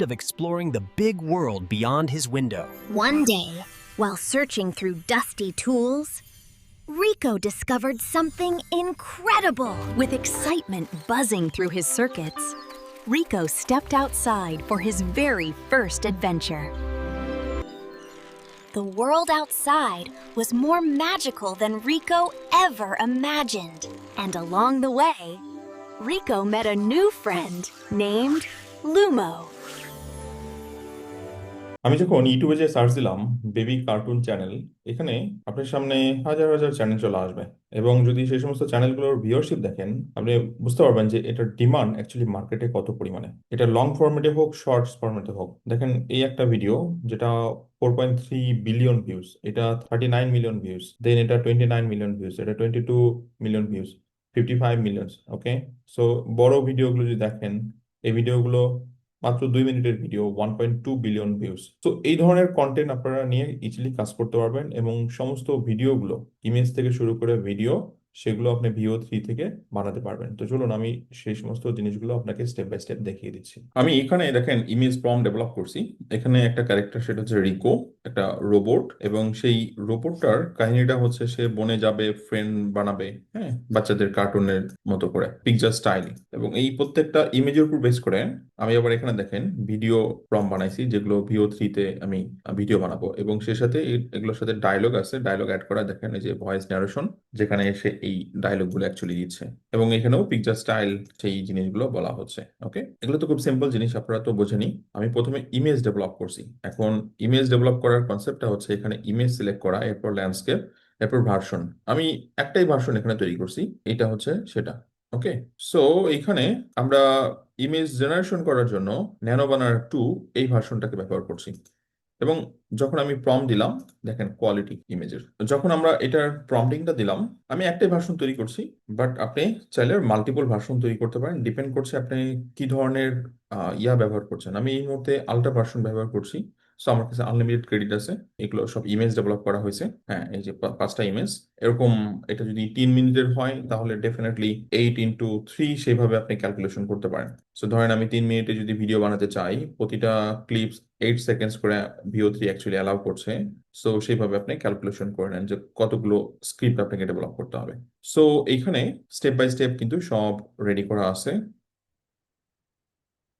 of exploring the big world beyond his window. One day, while searching through dusty tools, Rico discovered something incredible. With excitement buzzing through his circuits, Rico stepped outside for his very first adventure. The world outside was more magical than Rico ever imagined. And along the way, Rico met a new friend named Lumo. আমি যখন ইউটিউবে যে search দিলাম baby cartoon channel, এখানে আপনার সামনে হাজার হাজার চ্যানেল চলে আসবে এবং যদি সেই সমস্ত চ্যানেলগুলোর ভিউয়ারশিপ দেখেন, আপনি বুঝতে পারবেন যে এটার ডিমান্ড অ্যাকচুয়ালি মার্কেটে কত পরিমাণে। এটা লং ফরম্যাটে হোক, শর্টস ফরম্যাটে হোক, দেখেন এই একটা ভিডিও যেটা 4.3 বিলিয়ন ভিউজ, এটা 39 মিলিয়ন ভিউজ, দেন এটা 29 মিলিয়ন ভিউজ, এটা 22 মিলিয়ন ভিউজ, 55 মিলিয়ন। ওকে, সো বড় ভিডিওগুলো যদি দেখেন, এই ভিডিওগুলো মাত্র 2 মিনিটের ভিডিও, 1.2 বিলিয়ন ভিউজ। তো এই ধরনের কন্টেন্ট আপনারা নিয়ে ইজিলি কাজ করতে পারবেন এবং সমস্ত ভিডিওগুলো, ইমেজ থেকে শুরু করে ভিডিও, সেগুলো আপনি VO3 থেকে বানাতে পারবেন। তো চলুন আমি সেই সমস্ত জিনিসগুলো আপনাকে স্টেপ বাই স্টেপ দেখিয়ে দিচ্ছি। আমি এখানে দেখেন ইমেজ প্রম্পট ডেভেলপ করছি। এখানে একটা ক্যারেক্টার, সেটা হচ্ছে রিকো, একটা রোবট, এবং সেই রোবটটার কাহিনীটা হচ্ছে সে বনে যাবে, ফ্রেন্ড বানাবে, হ্যাঁ, বাচ্চাদের কার্টুনের মতো করে পিকচার স্টাইল। এবং এই প্রত্যেকটা ইমেজের উপর বেস করে আমি আবার এখানে দেখেন ভিডিও প্রম্পট বানাইছি, যেগুলো VO3 তে আমি ভিডিও বানাবো, এবং সে সাথে এগুলোর সাথে ডায়লগ আছে, ডায়লগ অ্যাড করা। দেখেন এই যে ভয়েস ন্যারেশন, যেখানে সে এই ডায়লগ গুলো অ্যাকচুয়ালি দিচ্ছে, এবং এখানেও পিকচার স্টাইল, সেই জিনিসগুলো বলা হচ্ছে। ওকে, এগুলো তো খুব সিম্পল জিনিস, আপনারা তো বোঝেনি। আমি প্রথমে ইমেজ ডেভেলপ করছি। এখন ইমেজ ডেভেলপ করার কনসেপ্টটা হচ্ছে এখানে ইমেজ সিলেক্ট করা, এরপর ল্যান্ডস্কেপ, এরপর ভার্সন। আমি একটাই ভার্সন এখানে তৈরি করছি, এটা হচ্ছে সেটা। ওকে, সো এইখানে আমরা ইমেজ জেনারেশন করার জন্য ন্যানো বানার 2 এই ভার্সনটাকে ব্যবহার করছি। এবং যখন আমি প্রম্পট দিলাম, দেখেন কোয়ালিটি ইমেজের, যখন আমরা এটার প্রম্পটিংটা দিলাম, আমি একটাই ভার্সন তৈরি করছি, বাট আপনি চাইলে মাল্টিপল ভার্সন তৈরি করতে পারেন, ডিপেন্ড করছে আপনি কি ধরনের ব্যবহার করছেন। আমি এই মুহূর্তে আলট্রা ভার্সন ব্যবহার করছি, সো আমার কাছে আনলিমিটেড ক্রেডিট আছে। এগুলো সব ইমেজ ডেভেলপ করা হয়েছে, হ্যাঁ, এই যে 5টা ইমেজ এরকম। এটা যদি 3 মিনিটের হয় তাহলে ডেফিনেটলি 8 × 3 সেইভাবে আপনি ক্যালকুলেশন করতে পারেন। সো ধরেন আমি 3 মিনিটে যদি ভিডিও বানাতে চাই, প্রতিটা ক্লিপস 8 সেকেন্ডস করে VO3 অ্যাকচুয়ালি অ্যালাউ করছে। সো সেইভাবে আপনি ক্যালকুলেশন করে নেন যে কতগুলো স্ক্রিপ্ট আপনাকে ডেভেলপ করতে হবে। সো এইখানে স্টেপ বাই স্টেপ কিন্তু সব রেডি করা আছে।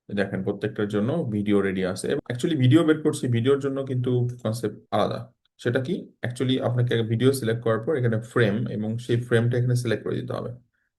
দেখেন প্রত্যেকটার জন্য ভিডিও রেডি আছে। অ্যাকচুয়ালি ভিডিও বের করছি, ভিডিওর জন্য কিন্তু কনসেপ্ট আলাদা। সেটা কি, অ্যাকচুয়ালি আপনাকে ভিডিও সিলেক্ট করার পর এখানে ফ্রেম, এবং সেই ফ্রেমটা এখানে সিলেক্ট করে দিতে হবে।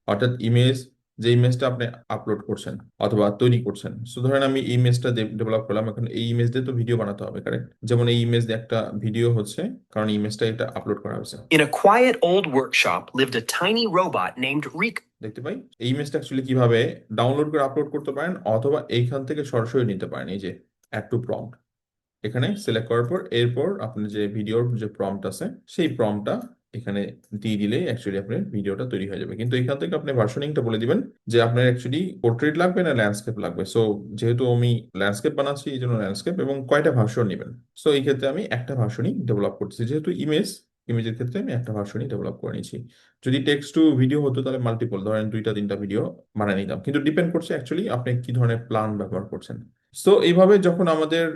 অর্থাৎ ইমেজ, যে ইমেজটা আপনি আপলোড করছেন অথবা তৈরি করছেন, সো ধরেন আমি এই ইমেজটা ডেভেলপ করলাম, এখন এই ইমেজ দিয়ে তো ভিডিও বানাতে হবে, কারেক্ট? যেমন এই ইমেজ দিয়ে একটা ভিডিও হচ্ছে, কারণ ইমেজটা এটা আপলোড করা হয়েছে। In a quiet old workshop lived a tiny robot named Rico. দেখতে পাই এই ইমেজটা অ্যাকচুয়ালি কিভাবে ডাউনলোড করে আপলোড করতে পারেন, অথবা এইখান থেকে সরাসরি নিতে পারেন। এই যে অ্যাড টু প্রম্পট, এখানে সিলেক্ট করার পর এরপর আপনি যে ভিডিওর যে প্রম্পট আছে, সেই প্রম্পটটা এখানে দিয়ে দিলেই অ্যাকচুয়ালি আপনার ভিডিওটা তৈরি হয়ে যাবে। কিন্তু এখান থেকে আপনি ভার্সনিংটা বলে দিবেন যে আপনার অ্যাকচুয়ালি পোর্ট্রেট লাগবে না ল্যান্ডস্কেপ লাগবে। সো যেহেতু আমি ল্যান্ডস্কেপ বানাচ্ছি, এই জন্য ল্যান্ডস্কেপ, এবং কয়টা ভার্সন নেবেন। সো এই ক্ষেত্রে আমি একটা ভার্সনই ডেভেলপ করতেছি, যেহেতু ইমেজের ক্ষেত্রে আমি একটা ভার্সনই ডেভেলপ করে নিয়েছি। যদি টেক্সট টু ভিডিও হতো তাহলে মাল্টিপল, ধরেন 2টা 3টা ভিডিও বানিয়ে নিতাম। কিন্তু ডিপেন্ড করছে অ্যাকচুয়ালি আপনি কি ধরনের প্ল্যান ব্যবহার করছেন। সো এইভাবে যখন আমাদের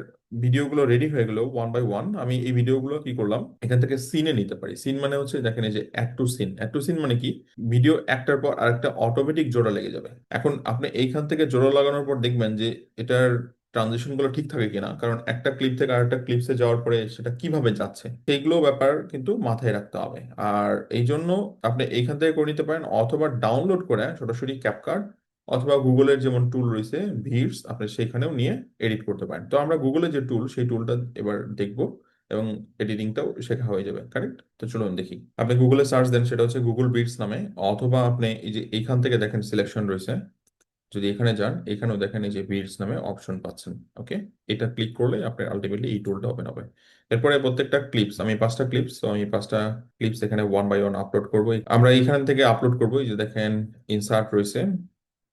ভিডিওগুলো রেডি হয়ে গেল ওয়ান বাই ওয়ান, আমি এই ভিডিওগুলো কি করলাম, এখান থেকে সিনে নিতে পারি। সিন মানে হচ্ছে, দেখেন এই যে add to scene, add to scene মানে কি, ভিডিও একটার পর আরেকটা অটোমেটিক জোড়া লেগে যাবে। এখন আপনি এইখান থেকে জোড়া লাগানোর পর দেখবেন যে এটার ট্রানজিশন গুলো ঠিক থাকে কিনা, কারণ একটা ক্লিপ থেকে আরেকটা ক্লিপসে যাওয়ার পরে সেটা কিভাবে যাচ্ছে, সেইগুলো ব্যাপার কিন্তু মাথায় রাখতে হবে। আর এই জন্য আপনি এইখান থেকে করে নিতে পারেন, অথবা ডাউনলোড করে সরাসরি ক্যাপকাট অথবা গুগলের যেমন টুল রয়েছে ভিডস, আপনি সেখানেও নিয়ে এডিট করতে পারেন। তো আমরা গুগলের যে টুল, সেই টুলটা এবার দেখব, এবং এডিটিংটাও শেখা হয়ে যাবে, কারেক্ট? তো চলুন দেখি। আপনি গুগলে সার্চ দেন, সেটা হচ্ছে গুগল বিটস নামে, অথবা আপনি এই যে এইখান থেকে দেখেন সিলেকশন রয়েছে, যদি এখানে যান, এখানেও দেখেন এই যে বিটস নামে অপশন পাচ্ছেন। ওকে, এটা ক্লিক করলে আপনার আলটিমেটলি এই টুলটা ওপেন হবে। এরপরে প্রত্যেকটা ক্লিপস, আমি 5টা ক্লিপস, তো আমি 5টা ক্লিপস এখানে ওয়ান বাই ওয়ান আপলোড করবো। আমরা এখান থেকে আপলোড করবো, এই যে দেখেন ইনসার্ট রয়েছে,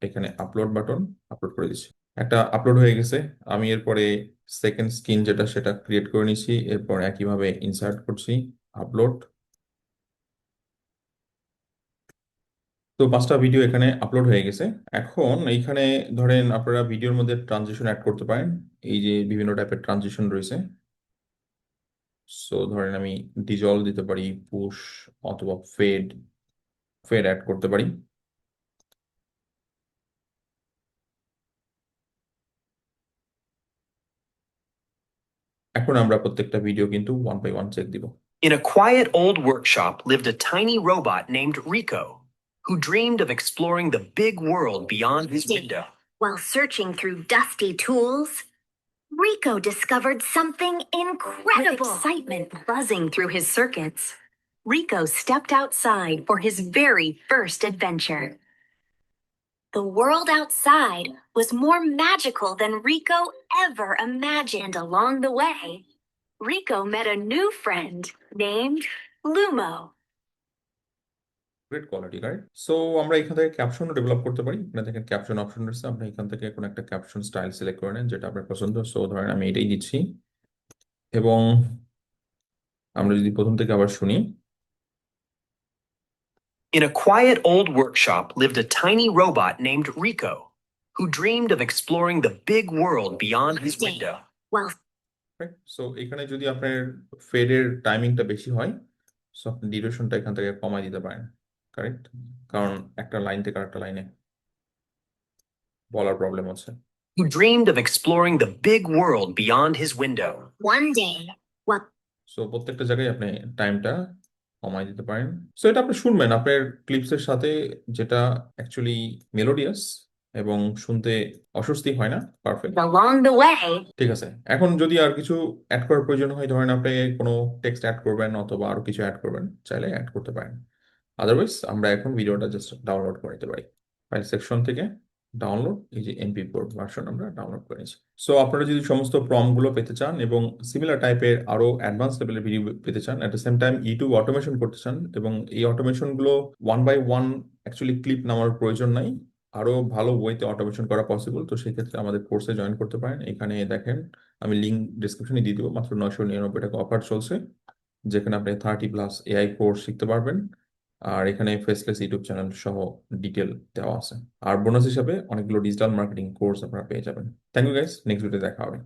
এখানে আপলোড বাটন, আপলোড করে দিচ্ছি। একটা আপলোড হয়ে গেছে। আমি এরপরে সেকেন্ড স্ক্রিন যেটা, সেটা ক্রিয়েট করে নিচ্ছি। এরপর একইভাবে ইনসার্ট করছি, আপলোড, তো 5টা ভিডিও এখানে আপলোড হয়ে গেছে। এখন এইখানে ধরেন আপনারা ভিডিওর মধ্যে ট্রানজিশন অ্যাড করতে পারেন। এই যে বিভিন্ন টাইপের ট্রানজিশন রয়েছে। সো ধরেন আমি ডিজলভ দিতে পারি, পুশ অথবা ফেড ফেড অ্যাড করতে পারি। এখন আমরা প্রত্যেকটা ভিডিও কিন্তু 1 বাই 1 চেক দিব। In a quiet old workshop lived a tiny robot named Rico, who dreamed of exploring the big world beyond his window. While searching through dusty tools, Rico discovered something With incredible. excitement buzzing through his circuits, Rico stepped outside for his very first adventure. The world outside was more magical than Rico ever imagined. Along the way, Rico met a new friend named Lumo. Great quality, right? So আমরা এখান থেকে ক্যাপশনও develop করতে পারি। এখানে দেখেন caption option রয়েছে, আপনি এখান থেকে কোনো একটা ক্যাপশন স্টাইল সিলেক্ট করে নেন যেটা আপনার পছন্দ। সো ধরেন আমি এটাই দিচ্ছি, এবং আমরা যদি প্রথম থেকে আবার শুনি। In a quiet old workshop lived a tiny robot named Rico, who dreamed of exploring the big world beyond his window. While so এখানে যদি আপনার ফেডের টাইমিংটা বেশি হয়, সো আপনি ডিউরেশনটা এখান থেকে কমায় দিতে পারেন, কারেক্ট? কারণ একটা লাইন থেকে আরেকটা লাইনে বলার প্রবলেম হচ্ছে। Who dreamed of exploring the big world beyond his window. one day, while so প্রত্যেকটা জায়গায় আপনি টাইমটা কমায় দিতে পারেন। সো এটা আপনি শুনবেন আপনার ক্লিপসের সাথে, যেটা অ্যাকচুয়ালি মেলোডিয়াস এবং শুনতে অস্বস্তি হয় না। পারফেক্ট, along the way, ঠিক আছে। এখন যদি আর কিছু অ্যাড করার প্রয়োজন হয়, ধরেন আপনি কোনো টেক্সট অ্যাড করবেন অথবা আরো কিছু অ্যাড করবেন, চাইলে অ্যাড করতে পারেন। আদারওয়াইজ আমরা এখন ভিডিওটা জাস্ট ডাউনলোড করে নিতে পারি ফাইল সেকশন থেকে। ডাউনলোড, এই যে MP4 ভার্সন আমরা ডাউনলোড করে নিয়েছি। সো আপনারা যদি সমস্ত প্রম্পটগুলো পেতে চান এবং সিমিলার টাইপের আরো অ্যাডভান্স লেভেলের ভিডিও পেতে চান, at the same time YouTube automation করতে চান, এবং এই অটোমেশনগুলো 1 বাই 1 অ্যাকচুয়ালি ক্লিপ নেওয়ার প্রয়োজন নাই, আরো ভালো ওয়েতে অটোমেশন করা পসিবল, তো সেক্ষেত্রে আমাদের কোর্সে জয়েন করতে পারেন। এখানে দেখেন আমি লিঙ্ক ডিসক্রিপশনে দিয়ে দিব, মাত্র 999 টাকা অফার চলছে, যেখানে আপনি 30+ AI কোর্স শিখতে পারবেন। আর এখানে ফেসলেস ইউটিউব চ্যানেল সহ ডিটেল দেওয়া আছে। আর বোনাস হিসাবে অনেকগুলো ডিজিটাল মার্কেটিং কোর্স আপনারা পেয়ে যাবেন। Thank you guys, next video দেখা হবে।